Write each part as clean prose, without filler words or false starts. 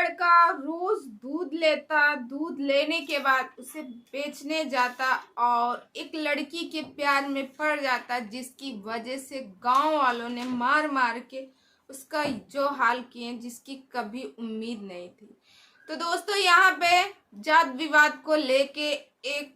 लड़का रोज दूध लेता, दूध लेने के बाद उसे बेचने जाता और एक लड़की के प्यार में पड़ जाता, जिसकी वजह से गांव वालों ने मार मार के उसका जो हाल किए, जिसकी कभी उम्मीद नहीं थी। तो दोस्तों, यहाँ पे जात विवाद को लेके एक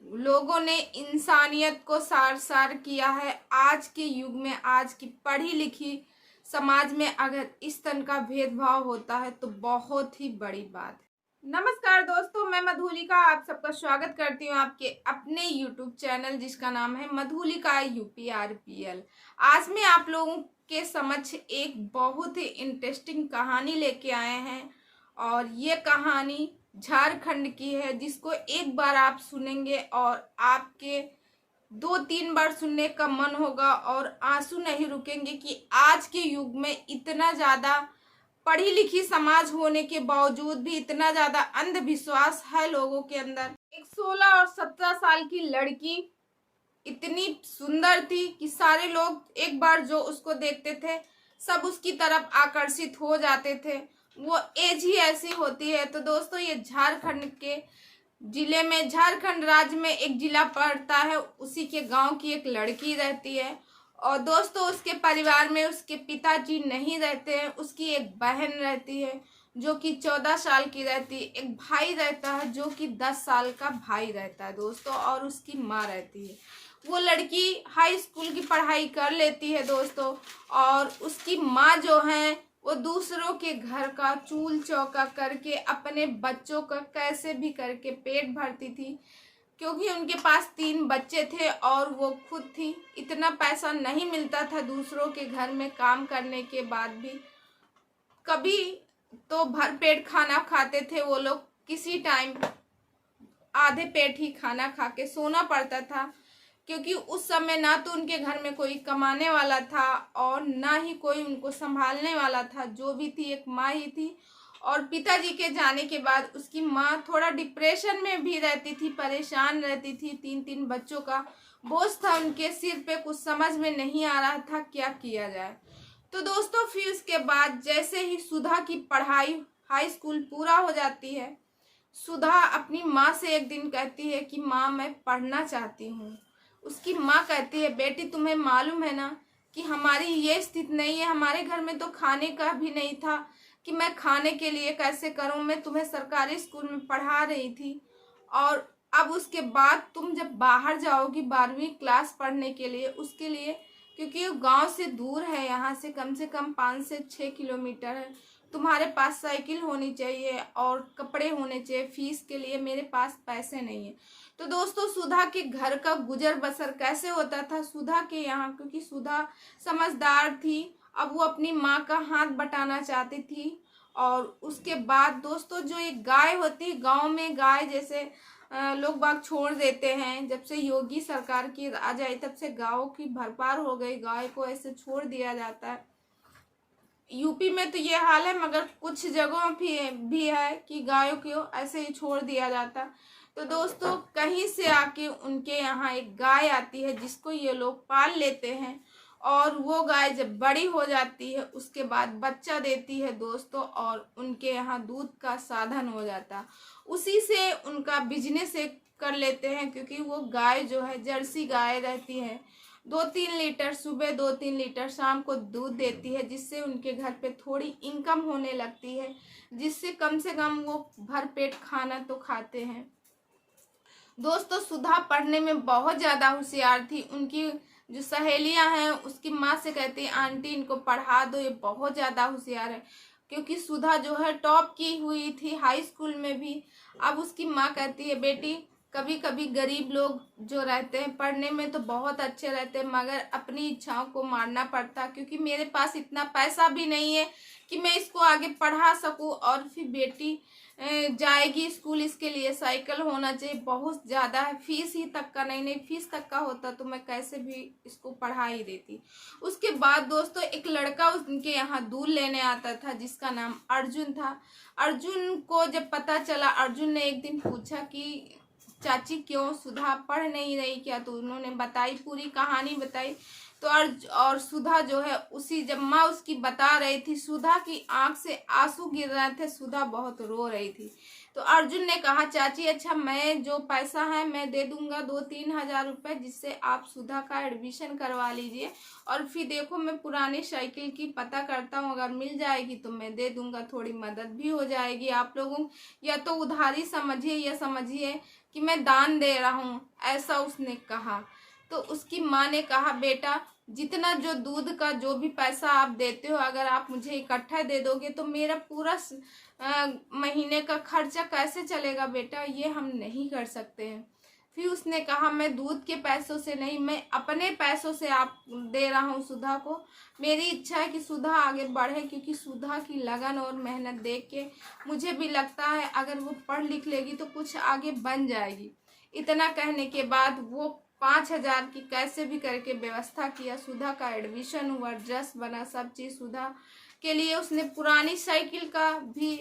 लोगों ने इंसानियत को सार सार किया है। आज के युग में, आज की पढ़ी लिखी समाज में अगर इस तरह का भेदभाव होता है तो बहुत ही बड़ी बात है। नमस्कार दोस्तों, मैं मधुलिका आप सबका स्वागत करती हूँ आपके अपने YouTube चैनल जिसका नाम है मधुलिका UPRPL। आज मैं आप लोगों के समक्ष एक बहुत ही इंटरेस्टिंग कहानी लेके आए हैं और ये कहानी झारखंड की है, जिसको एक बार आप सुनेंगे और आपके 2-3 बार सुनने का मन होगा और आंसू नहीं रुकेंगे कि आज के युग में इतना ज़्यादा पढ़ी लिखी समाज होने के बावजूद भी इतना ज़्यादा अंधविश्वास है लोगों के अंदर। एक 16 और 17 साल की लड़की इतनी सुंदर थी कि सारे लोग एक बार जो उसको देखते थे सब उसकी तरफ आकर्षित हो जाते थे। वो एज ही ऐसी होती है। तो दोस्तों, ये झारखंड के जिले में, झारखंड राज्य में एक जिला पड़ता है, उसी के गांव की एक लड़की रहती है। और दोस्तों, उसके परिवार में उसके पिताजी नहीं रहते हैं, उसकी एक बहन रहती है जो कि 14 साल की रहती है, एक भाई रहता है जो कि 10 साल का भाई रहता है दोस्तों, और उसकी माँ रहती है। वो लड़की हाई स्कूल की पढ़ाई कर लेती है दोस्तों, और उसकी माँ जो है वो दूसरों के घर का चूल चौका करके अपने बच्चों का कैसे भी करके पेट भरती थी, क्योंकि उनके पास 3 बच्चे थे और वो खुद थी। इतना पैसा नहीं मिलता था दूसरों के घर में काम करने के बाद भी। कभी तो भर पेट खाना खाते थे वो लोग, किसी टाइम आधे पेट ही खाना खा के सोना पड़ता था, क्योंकि उस समय ना तो उनके घर में कोई कमाने वाला था और ना ही कोई उनको संभालने वाला था। जो भी थी एक माँ ही थी। और पिताजी के जाने के बाद उसकी माँ थोड़ा डिप्रेशन में भी रहती थी, परेशान रहती थी। 3-3 बच्चों का बोझ था उनके सिर पे, कुछ समझ में नहीं आ रहा था क्या किया जाए। तो दोस्तों, फिर उसके बाद जैसे ही सुधा की पढ़ाई हाई स्कूल पूरा हो जाती है, सुधा अपनी माँ से एक दिन कहती है कि माँ, मैं पढ़ना चाहती हूँ। उसकी माँ कहती है, बेटी तुम्हें मालूम है ना कि हमारी ये स्थिति नहीं है, हमारे घर में तो खाने का भी नहीं था कि मैं खाने के लिए कैसे करूं। मैं तुम्हें सरकारी स्कूल में पढ़ा रही थी और अब उसके बाद तुम जब बाहर जाओगी 12वीं क्लास पढ़ने के लिए, उसके लिए, क्योंकि वो गांव से दूर है, यहाँ से कम 5 से 6 किलोमीटर है, तुम्हारे पास साइकिल होनी चाहिए और कपड़े होने चाहिए, फीस के लिए मेरे पास पैसे नहीं है। तो दोस्तों, सुधा के घर का गुजर बसर कैसे होता था सुधा के यहाँ, क्योंकि सुधा समझदार थी, अब वो अपनी माँ का हाथ बटाना चाहती थी। और उसके बाद दोस्तों, जो एक गाय होती है गांव में, गाय जैसे लोग बाग छोड़ देते हैं, जब से योगी सरकार की राज आई तब से गायों की भरपार हो गई, गाय को ऐसे छोड़ दिया जाता है। यूपी में तो ये हाल है, मगर कुछ जगहों भी है कि गायों को ऐसे ही छोड़ दिया जाता। तो दोस्तों, कहीं से आके उनके यहाँ एक गाय आती है जिसको ये लोग पाल लेते हैं, और वो गाय जब बड़ी हो जाती है उसके बाद बच्चा देती है दोस्तों, और उनके यहाँ दूध का साधन हो जाता, उसी से उनका बिजनेस कर लेते हैं। क्योंकि वो गाय जो है जर्सी गाय रहती है, 2-3 लीटर सुबह, 2-3 लीटर शाम को दूध देती है, जिससे उनके घर पे थोड़ी इनकम होने लगती है, जिससे कम से कम वो भर पेट खाना तो खाते हैं। दोस्तों, सुधा पढ़ने में बहुत ज़्यादा होशियार थी। उनकी जो सहेलियां हैं उसकी माँ से कहती, आंटी इनको पढ़ा दो, ये बहुत ज़्यादा होशियार है, क्योंकि सुधा जो है टॉप की हुई थी हाई स्कूल में भी। अब उसकी माँ कहती है, बेटी कभी कभी गरीब लोग जो रहते हैं पढ़ने में तो बहुत अच्छे रहते हैं, मगर अपनी इच्छाओं को मारना पड़ता, क्योंकि मेरे पास इतना पैसा भी नहीं है कि मैं इसको आगे पढ़ा सकूं। और फिर बेटी जाएगी स्कूल, इसके लिए साइकिल होना चाहिए, बहुत ज़्यादा है, फीस ही तक का नहीं फीस तक का होता तो मैं कैसे भी इसको पढ़ा ही देती। उसके बाद दोस्तों, एक लड़का उनके यहाँ दूध लेने आता था जिसका नाम अर्जुन था। अर्जुन को जब पता चला, अर्जुन ने एक दिन पूछा कि चाची क्यों सुधा पढ़ नहीं रही क्या, तो उन्होंने बताई, पूरी कहानी बताई। तो और सुधा जो है उसी जब माँ उसकी बता रही थी, सुधा की आंख से आंसू गिर रहे थे, सुधा बहुत रो रही थी। तो अर्जुन ने कहा चाची अच्छा मैं जो पैसा है मैं दे दूंगा 2-3 हज़ार रुपये, जिससे आप सुधा का एडमिशन करवा लीजिए, और फिर देखो मैं पुरानी साइकिल की पता करता हूँ, अगर मिल जाएगी तो मैं दे दूंगा, थोड़ी मदद भी हो जाएगी आप लोगों, या तो उधारी समझिए या समझिए कि मैं दान दे रहा हूँ, ऐसा उसने कहा। तो उसकी माँ ने कहा बेटा जितना जो दूध का जो भी पैसा आप देते हो, अगर आप मुझे इकट्ठा दे दोगे तो मेरा पूरा महीने का खर्चा कैसे चलेगा बेटा, ये हम नहीं कर सकते हैं। फिर उसने कहा मैं दूध के पैसों से नहीं, मैं अपने पैसों से आप दे रहा हूँ सुधा को, मेरी इच्छा है कि सुधा आगे बढ़े, क्योंकि सुधा की लगन और मेहनत देख के मुझे भी लगता है अगर वो पढ़ लिख लेगी तो कुछ आगे बन जाएगी। इतना कहने के बाद वो 5,000 की कैसे भी करके व्यवस्था किया, सुधा का एडमिशन हुआ, ड्रेस बना, सब चीज़ सुधा के लिए उसने पुरानी साइकिल का भी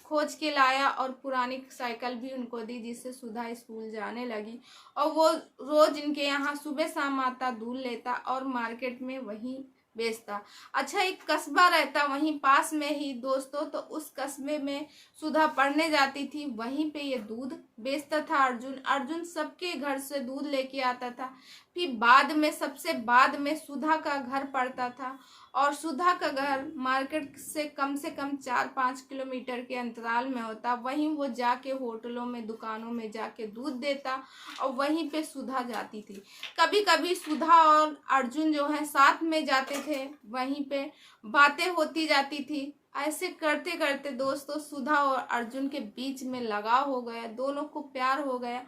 खोज के लाया और पुरानी साइकिल भी उनको दी, जिससे सुधा स्कूल जाने लगी। और वो रोज इनके यहाँ सुबह शाम आता, दूध लेता और मार्केट में वहीं बेचता। अच्छा एक कस्बा रहता वहीं पास में ही दोस्तों, तो उस कस्बे में सुधा पढ़ने जाती थी, वहीं पे ये दूध बेचता था अर्जुन। अर्जुन सबके घर से दूध लेके आता था। फिर बाद में सबसे बाद में सुधा का घर पड़ता था, और सुधा का घर मार्केट से कम 4-5 किलोमीटर के अंतराल में होता। वहीं वो जाके होटलों में दुकानों में जाके दूध देता और वहीं पे सुधा जाती थी। कभी कभी सुधा और अर्जुन जो है साथ में जाते थे, वहीं पे बातें होती जाती थी। ऐसे करते करते दोस्तों सुधा और अर्जुन के बीच में लगाव हो गया, दोनों को प्यार हो गया।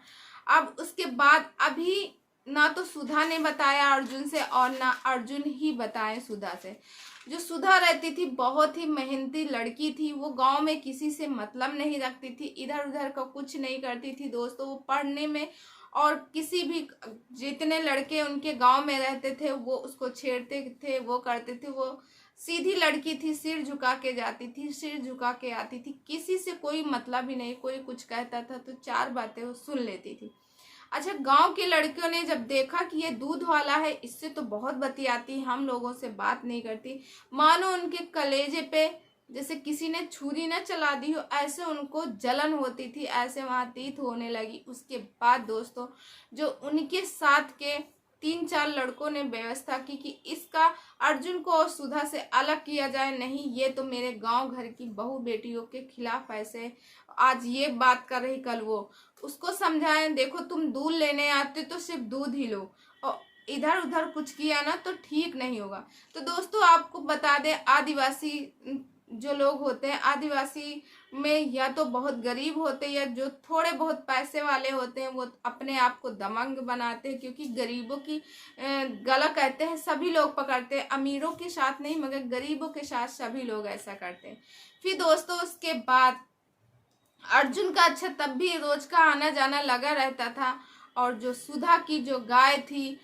अब उसके बाद अभी ना तो सुधा ने बताया अर्जुन से और ना अर्जुन ही बताए सुधा से। जो सुधा रहती थी बहुत ही मेहनती लड़की थी, वो गांव में किसी से मतलब नहीं रखती थी, इधर उधर का कुछ नहीं करती थी दोस्तों। वो पढ़ने में और किसी भी जितने लड़के उनके गांव में रहते थे वो उसको छेड़ते थे, वो करते थे। वो सीधी लड़की थी, सिर झुका के जाती थी, सिर झुका के आती थी, किसी से कोई मतलब ही नहीं। कोई कुछ कहता था तो 4 बातें वो सुन लेती थी। अच्छा गांव के लड़कियों ने जब देखा कि ये दूध वाला है, इससे तो बहुत बतियाती, हम लोगों से बात नहीं करती, मानो उनके कलेजे पे जैसे किसी ने छुरी न चला दी हो, ऐसे उनको जलन होती थी, ऐसे वहां तीत होने लगी। उसके बाद दोस्तों जो उनके साथ के 3-4 लड़कों ने व्यवस्था की कि इसका अर्जुन को और सुधा से अलग किया जाए, नहीं ये तो मेरे गांव घर की बहू बेटियों के खिलाफ ऐसे आज ये बात कर रही कल वो, उसको समझाएं देखो तुम दूध लेने आते तो सिर्फ दूध ही लो, और इधर उधर कुछ किया ना तो ठीक नहीं होगा। तो दोस्तों आपको बता दें आदिवासी जो लोग होते हैं, आदिवासी में या तो बहुत गरीब होते हैं या जो थोड़े बहुत पैसे वाले होते हैं, वो अपने आप को दबंग बनाते हैं, क्योंकि गरीबों की गला कहते हैं सभी लोग पकड़ते हैं, अमीरों के साथ नहीं मगर गरीबों के साथ सभी लोग ऐसा करते हैं। फिर दोस्तों उसके बाद अर्जुन का अच्छा तब भी रोज का आना जाना लगा रहता था, और जो सुधा की जो गाय थी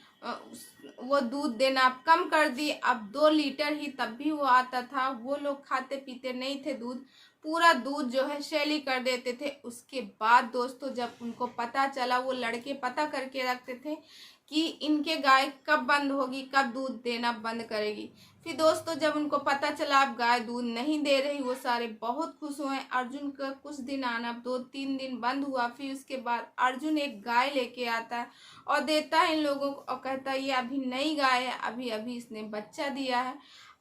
वो दूध देना कम कर दी, अब 2 लीटर ही तब भी वो आता था। वो लोग खाते पीते नहीं थे दूध, पूरा दूध जो है शैली कर देते थे। उसके बाद दोस्तों जब उनको पता चला, वो लड़के पता करके रखते थे कि इनके गाय कब बंद होगी, कब दूध देना बंद करेगी। फिर दोस्तों जब उनको पता चला अब गाय दूध नहीं दे रही, वो सारे बहुत खुश हुए। अर्जुन का कुछ दिन आना 2-3 दिन बंद हुआ, फिर उसके बाद अर्जुन एक गाय लेके आता है और देता है इन लोगों को और कहता है ये अभी नई गाय है, अभी अभी इसने बच्चा दिया है,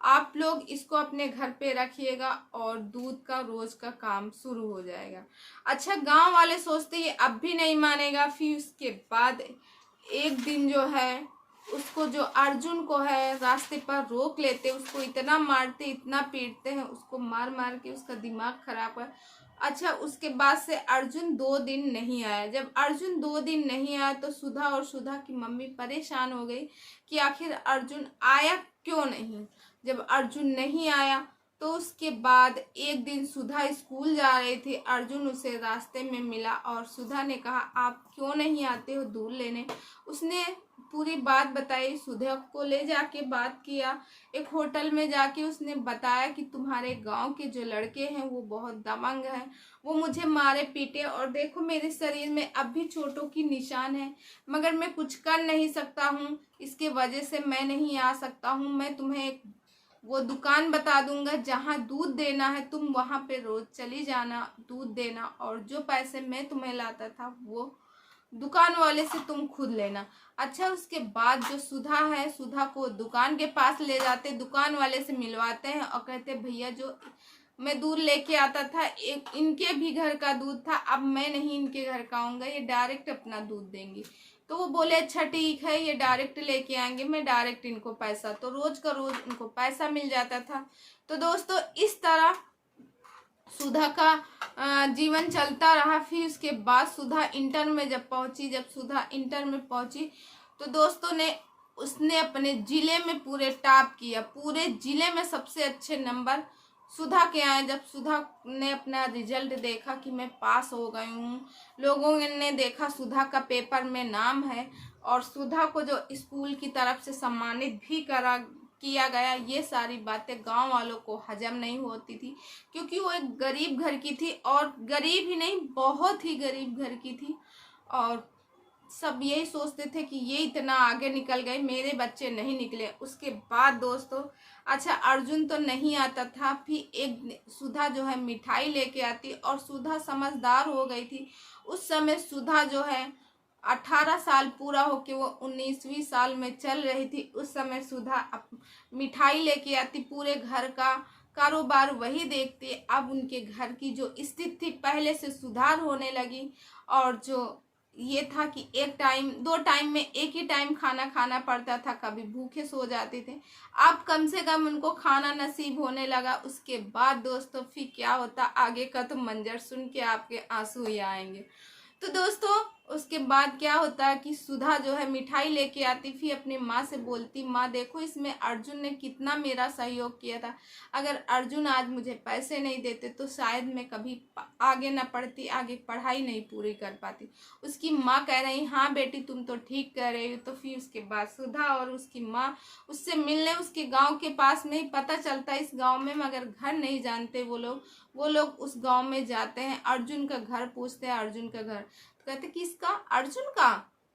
आप लोग इसको अपने घर पे रखिएगा और दूध का रोज का काम शुरू हो जाएगा। अच्छा गांव वाले सोचते ये अब भी नहीं मानेगा। फिर उसके बाद एक दिन जो है उसको जो अर्जुन को है रास्ते पर रोक लेते, उसको इतना मारते इतना पीटते हैं, उसको मार मार के उसका दिमाग खराब है। अच्छा उसके बाद से अर्जुन 2 दिन नहीं आया। जब अर्जुन 2 दिन नहीं आया तो सुधा और सुधा की मम्मी परेशान हो गई कि आखिर अर्जुन आया क्यों नहीं। जब अर्जुन नहीं आया तो उसके बाद एक दिन सुधा स्कूल जा रही थी, अर्जुन उसे रास्ते में मिला और सुधा ने कहा आप क्यों नहीं आते हो दूध लेने। उसने पूरी बात बताई, सुधा को ले जाके बात किया। एक होटल में जाके उसने बताया कि तुम्हारे गांव के जो लड़के हैं वो बहुत दबंग हैं, वो मुझे मारे पीटे और देखो मेरे शरीर में अब भी चोटों की निशान है, मगर मैं कुछ कर नहीं सकता हूँ, इसके वजह से मैं नहीं आ सकता हूँ। मैं तुम्हें एक वो दुकान बता दूंगा जहाँ दूध देना है, तुम वहाँ पे रोज चली जाना दूध देना, और जो पैसे मैं तुम्हें लाता था वो दुकान वाले से तुम खुद लेना। अच्छा, उसके बाद जो सुधा है, सुधा को दुकान के पास ले जाते, दुकान वाले से मिलवाते हैं और कहते भैया जो मैं दूध लेके आता था एक इनके भी घर का दूध था, अब मैं नहीं इनके घर का आऊँगा, ये डायरेक्ट अपना दूध देंगी। तो वो बोले अच्छा ठीक है, ये डायरेक्ट लेके आएंगे, मैं डायरेक्ट इनको पैसा, तो रोज का रोज उनको पैसा मिल जाता था। तो दोस्तों इस तरह सुधा का जीवन चलता रहा। फिर उसके बाद सुधा इंटर में जब पहुंची, जब सुधा इंटर में पहुंची तो दोस्तों ने उसने अपने जिले में पूरे टॉप किया, पूरे जिले में सबसे अच्छे नंबर सुधा के आए। जब सुधा ने अपना रिजल्ट देखा कि मैं पास हो गई हूँ, लोगों ने देखा सुधा का पेपर में नाम है, और सुधा को जो स्कूल की तरफ से सम्मानित भी किया गया, ये सारी बातें गांव वालों को हजम नहीं होती थी, क्योंकि वो एक गरीब घर की थी, और गरीब ही नहीं बहुत ही गरीब घर की थी, और सब यही सोचते थे कि ये इतना आगे निकल गए, मेरे बच्चे नहीं निकले। उसके बाद दोस्तों अच्छा अर्जुन तो नहीं आता था, फिर एक सुधा जो है मिठाई लेके आती, और सुधा समझदार हो गई थी उस समय। सुधा जो है 18 साल पूरा होके वो 19वीं साल में चल रही थी, उस समय सुधा मिठाई लेके आती, पूरे घर का कारोबार वही देखती। अब उनके घर की जो स्थिति थी पहले से सुधार होने लगी, और जो ये था कि एक टाइम 2 टाइम में एक ही टाइम खाना खाना पड़ता था, कभी भूखे सो जाते थे, अब कम से कम उनको खाना नसीब होने लगा। उसके बाद दोस्तों फिर क्या होता आगे का तो मंजर सुन के आपके आंसू ही आएंगे। तो दोस्तों उसके बाद क्या होता है कि सुधा जो है मिठाई लेके आती, फिर अपनी माँ से बोलती माँ देखो इसमें अर्जुन ने कितना मेरा सहयोग किया था, अगर अर्जुन आज मुझे पैसे नहीं देते तो शायद मैं कभी आगे ना पढ़ती, आगे पढ़ाई नहीं पूरी कर पाती। उसकी माँ कह रही हाँ बेटी तुम तो ठीक कह रही हो। तो फिर उसके बाद सुधा और उसकी माँ उससे मिलने उसके गाँव के पास में ही, पता चलता है इस गाँव में, मगर घर नहीं जानते वो लोग उस गांव में जाते हैं, अर्जुन का घर पूछते हैं, अर्जुन का घर, तो कहते किसका, अर्जुन का,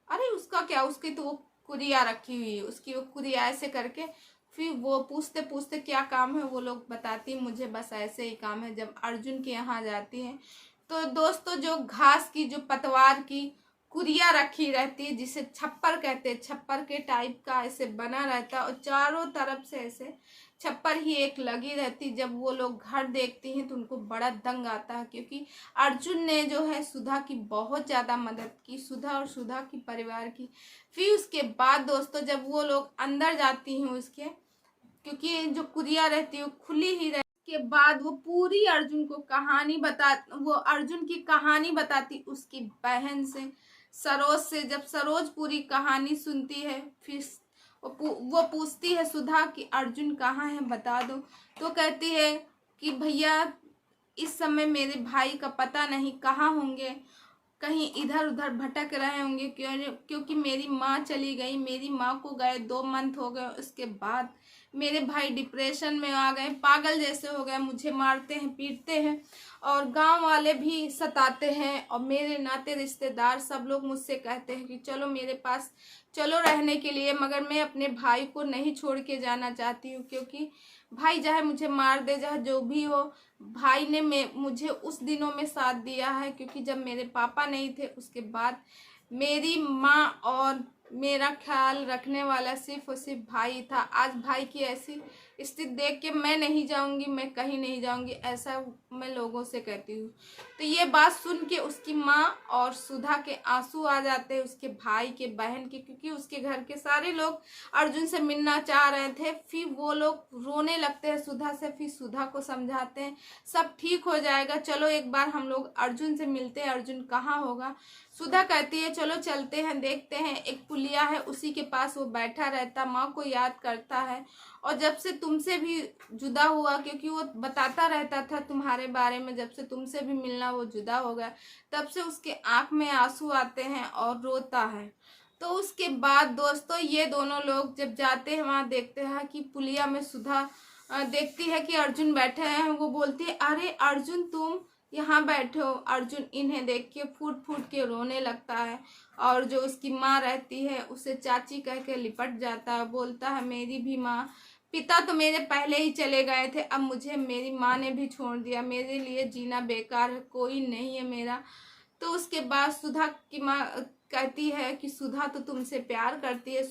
अरे उसका क्या, उसकी तो वो कुरिया रखी हुई है, उसकी वो कुरिया ऐसे करके। फिर वो पूछते पूछते क्या काम है, वो लोग बताती मुझे बस ऐसे ही काम है। जब अर्जुन के यहाँ जाती है तो दोस्तों जो घास की जो पतवार की कुरिया रखी रहती है, जिसे छप्पर कहते हैं, छप्पर के टाइप का ऐसे बना रहता है, और चारों तरफ से ऐसे छप्पर ही एक लगी रहती। जब वो लोग घर देखती हैं तो उनको बड़ा दंग आता है, क्योंकि अर्जुन ने जो है सुधा की बहुत ज़्यादा मदद की, सुधा और सुधा की परिवार की। फिर उसके बाद दोस्तों जब वो लोग अंदर जाती हैं उसके, क्योंकि जो कुरिया रहती है वो खुली ही रहती, के बाद वो पूरी अर्जुन को कहानी वो अर्जुन की कहानी बताती उसकी बहन से, सरोज से। जब सरोज पूरी कहानी सुनती है, फिर वो पूछती है सुधा कि अर्जुन कहाँ है बता दो। तो कहती है कि भैया इस समय मेरे भाई का पता नहीं कहाँ होंगे, कहीं इधर उधर भटक रहे होंगे, क्योंकि मेरी माँ चली गई, मेरी माँ को गए 2 मंथ हो गए। उसके बाद मेरे भाई डिप्रेशन में आ गए, पागल जैसे हो गए, मुझे मारते हैं पीटते हैं, और गांव वाले भी सताते हैं, और मेरे नाते रिश्तेदार सब लोग मुझसे कहते हैं कि चलो मेरे पास चलो रहने के लिए, मगर मैं अपने भाई को नहीं छोड़ के जाना चाहती हूँ, क्योंकि भाई चाहे मुझे मार दे, चाहे जो भी हो, भाई ने मुझे उस दिनों में साथ दिया है, क्योंकि जब मेरे पापा नहीं थे उसके बाद मेरी माँ और मेरा ख्याल रखने वाला सिर्फ और सिर्फ भाई था। आज भाई की ऐसी स्थिति देख के मैं नहीं जाऊंगी, मैं कहीं नहीं जाऊंगी, ऐसा मैं लोगों से कहती हूँ। तो ये बात सुन के उसकी माँ और सुधा के आंसू आ जाते हैं, उसके भाई के, बहन के, क्योंकि उसके घर के सारे लोग अर्जुन से मिलना चाह रहे थे। फिर वो लोग रोने लगते हैं सुधा से, फिर सुधा को समझाते हैं सब ठीक हो जाएगा, चलो एक बार हम लोग अर्जुन से मिलते हैं, अर्जुन कहाँ होगा। सुधा कहती है चलो चलते हैं, देखते हैं। एक पुलिया है उसी के पास वो बैठा रहता, माँ को याद करता है, और जब से तुमसे भी जुदा हुआ, क्योंकि वो बताता रहता था तुम्हारे बारे में, जब से तुमसे भी मिलना वो जुदा हो गया, तब से उसके आंख में आंसू आते हैं और रोता है। तो उसके बाद दोस्तों ये दोनों लोग जब जाते हैं वहाँ देखते हैं कि पुलिया में सुधा देखती है कि अर्जुन बैठे हैं। वो बोलती है अरे अर्जुन तुम यहाँ बैठे हो। अर्जुन इन्हें देख के फूट फूट के रोने लगता है और जो उसकी माँ रहती है उसे चाची कह के लिपट जाता है। बोलता है मेरी भी माँ, पिता तो मेरे पहले ही चले गए थे, अब मुझे मेरी माँ ने भी छोड़ दिया, मेरे लिए जीना बेकार है, कोई नहीं है मेरा। तो उसके बाद सुधा की माँ कहती है कि सुधा तो तुमसे प्यार करती है।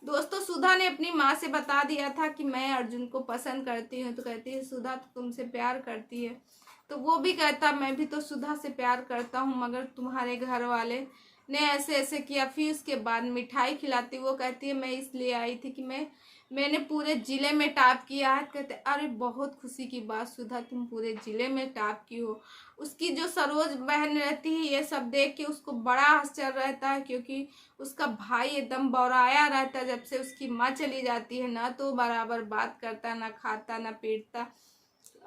दोस्तों सुधा ने अपनी माँ से बता दिया था कि मैं अर्जुन को पसंद करती हूँ। तो कहती है सुधा तो तुमसे प्यार करती है। तो वो भी कहता मैं भी तो सुधा से प्यार करता हूँ, मगर तुम्हारे घर वाले ने ऐसे ऐसे किया। फिर उसके बाद मिठाई खिलाती। वो कहती है मैं इसलिए आई थी कि मैंने पूरे ज़िले में टॉप किया है। कहते अरे बहुत खुशी की बात सुधा, तुम पूरे ज़िले में टॉप की हो। उसकी जो सरोज बहन रहती है ये सब देख के उसको बड़ा आश्चर्य रहता है, क्योंकि उसका भाई एकदम बौराया रहता है जब से उसकी माँ चली जाती है। ना तो बराबर बात करता, ना खाता, ना पीटता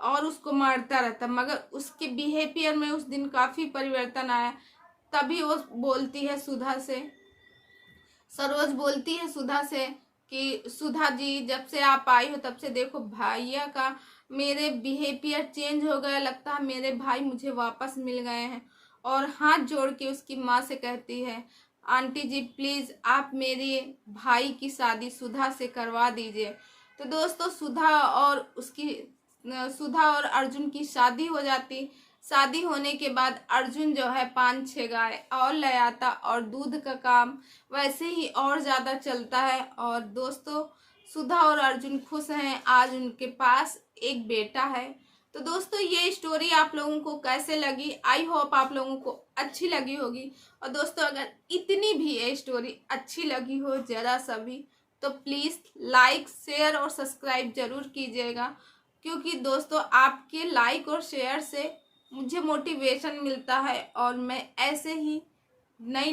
और उसको मारता रहता। मगर उसके बिहेवियर में उस दिन काफ़ी परिवर्तन आया। तभी वो बोलती है सुधा से, सरोज बोलती है सुधा से कि सुधा जी जब से आप आई हो तब से देखो भैया का मेरे बिहेवियर चेंज हो गया, लगता है मेरे भाई मुझे वापस मिल गए हैं। और हाथ जोड़ के उसकी माँ से कहती है आंटी जी प्लीज़ आप मेरे भाई की शादी सुधा से करवा दीजिए। तो दोस्तों सुधा और अर्जुन की शादी हो जाती। शादी होने के बाद अर्जुन जो है 5-6 गाय और ले आता और दूध का काम वैसे ही और ज़्यादा चलता है। और दोस्तों सुधा और अर्जुन खुश हैं, आज उनके पास एक बेटा है। तो दोस्तों ये स्टोरी आप लोगों को कैसे लगी, आई होप आप लोगों को अच्छी लगी होगी। और दोस्तों अगर इतनी भी ये स्टोरी अच्छी लगी हो ज़रा सा भी, तो प्लीज़ लाइक शेयर और सब्सक्राइब ज़रूर कीजिएगा, क्योंकि दोस्तों आपके लाइक और शेयर से मुझे मोटिवेशन मिलता है और मैं ऐसे ही नई